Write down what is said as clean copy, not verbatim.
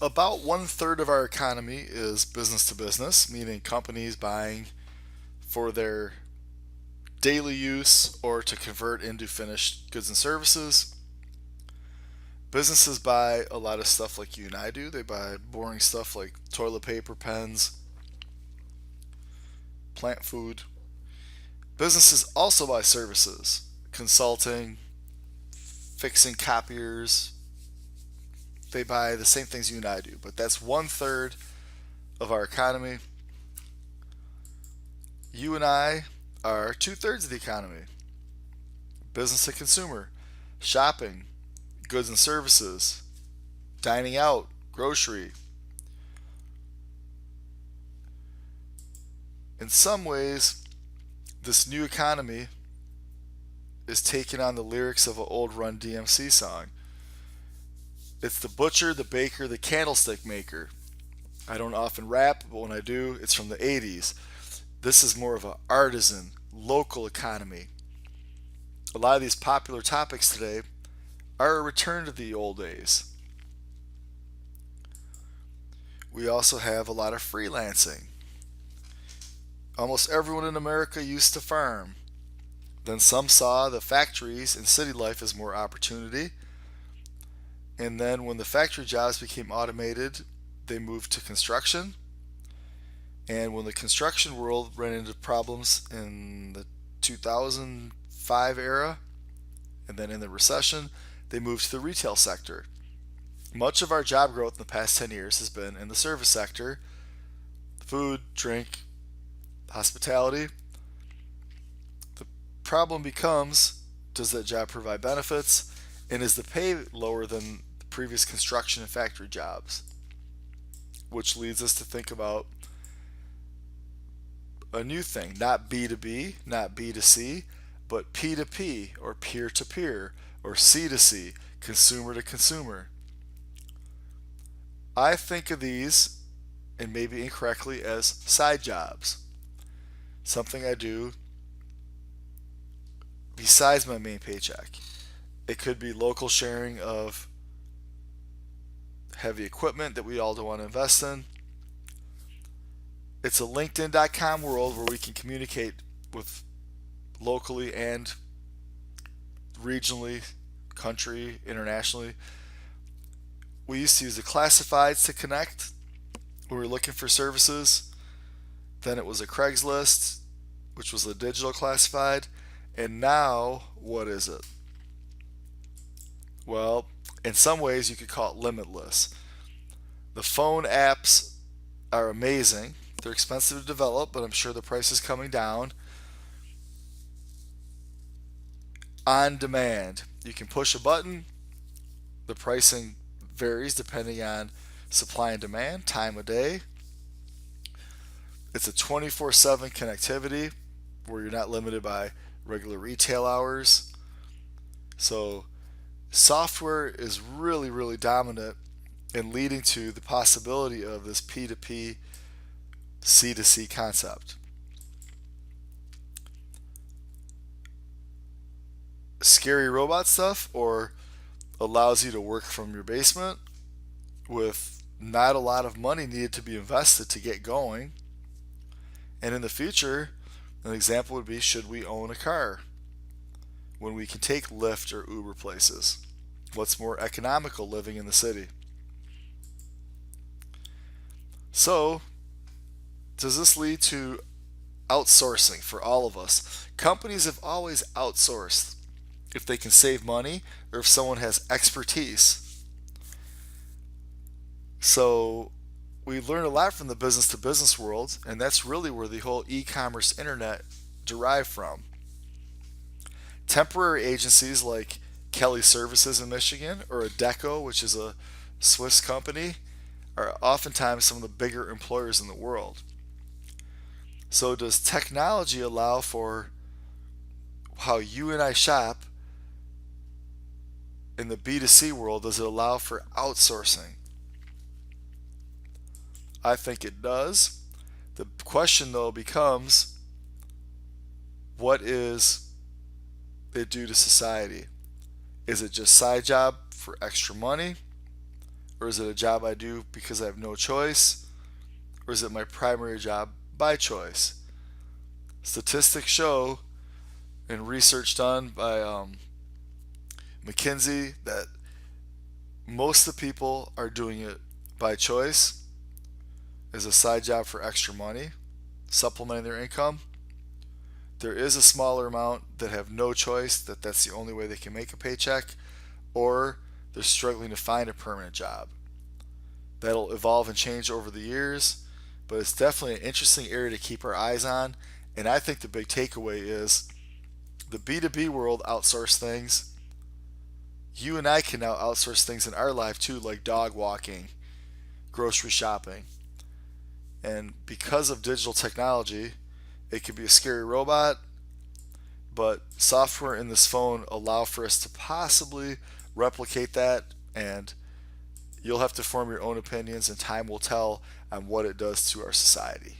About one third of our economy is business to business, meaning companies buying for their daily use or to convert into finished goods and services. Businesses buy a lot of stuff like you and I do. They buy boring stuff like toilet paper, pens, plant food. Businesses also buy services, consulting, fixing copiers. They buy the same things you and I do, but that's one third of our economy. You and I are two-thirds of the economy. Business to consumer, shopping, goods and services, dining out, grocery. In some ways, this new economy is taking on the lyrics of an old Run DMC song. It's the butcher, the baker, the candlestick maker. I don't often rap, but when I do, it's from the 80s. This is more of an artisan, local economy. A lot of these popular topics today are a return to the old days. We also have a lot of freelancing. Almost everyone in America used to farm. Then some saw the factories and city life as more opportunity. And then when the factory jobs became automated, they moved to construction. And when the construction world ran into problems in the 2005 era, and then in the recession, they moved to the retail sector. Much of our job growth in the past 10 years has been in the service sector: food, drink, hospitality. The problem becomes, does that job provide benefits? And is the pay lower than the previous construction and factory jobs? Which leads us to think about a new thing, not B2B, not B2C, but P2P or peer to peer or C2C, consumer to consumer. I think of these, and maybe incorrectly, as side jobs. Something I do besides my main paycheck. It could be local sharing of heavy equipment that we all don't want to invest in. It's a LinkedIn.com world where we can communicate with locally and regionally, country, internationally. We used to use the classifieds to connect when we were looking for services. Then it was a Craigslist, which was a digital classified. And now, what is it? Well, in some ways, you could call it limitless. The phone apps are amazing. They're expensive to develop, but I'm sure the price is coming down. On demand, you can push a button. The pricing varies depending on supply and demand, time of day. It's a 24/7 connectivity where you're not limited by regular retail hours. So, software is really, really dominant in leading to the possibility of this P2P, C2C concept. Scary robot stuff, or allows you to work from your basement with not a lot of money needed to be invested to get going. And in the future, an example would be, should we own a car when we can take Lyft or Uber places? What's more economical living in the city? So, does this lead to outsourcing for all of us? Companies have always outsourced if they can save money or if someone has expertise. So, we learned a lot from the business to business world, and that's really where the whole e commerce internet derived from. Temporary agencies like Kelly Services in Michigan or Adecco, which is a Swiss company, are oftentimes some of the bigger employers in the world. So, does technology allow for how you and I shop in the B2C world? Does it allow for outsourcing? I think it does. The question, though, becomes, what is it do to society? Is it just side job for extra money? Or is it a job I do because I have no choice? Or is it my primary job by choice? Statistics show, and research done by McKinsey, that most of the people are doing it by choice as a side job for extra money, supplementing their income. There is a smaller amount that have no choice, that's the only way they can make a paycheck, or they're struggling to find a permanent job. That'll evolve and change over the years, but it's definitely an interesting area to keep our eyes on. And I think the big takeaway is the B2B world outsourced things. You and I can now outsource things in our life too, like dog walking, grocery shopping. And because of digital technology, it could be a scary robot, but software in this phone allow for us to possibly replicate that, and you'll have to form your own opinions, and time will tell on what it does to our society.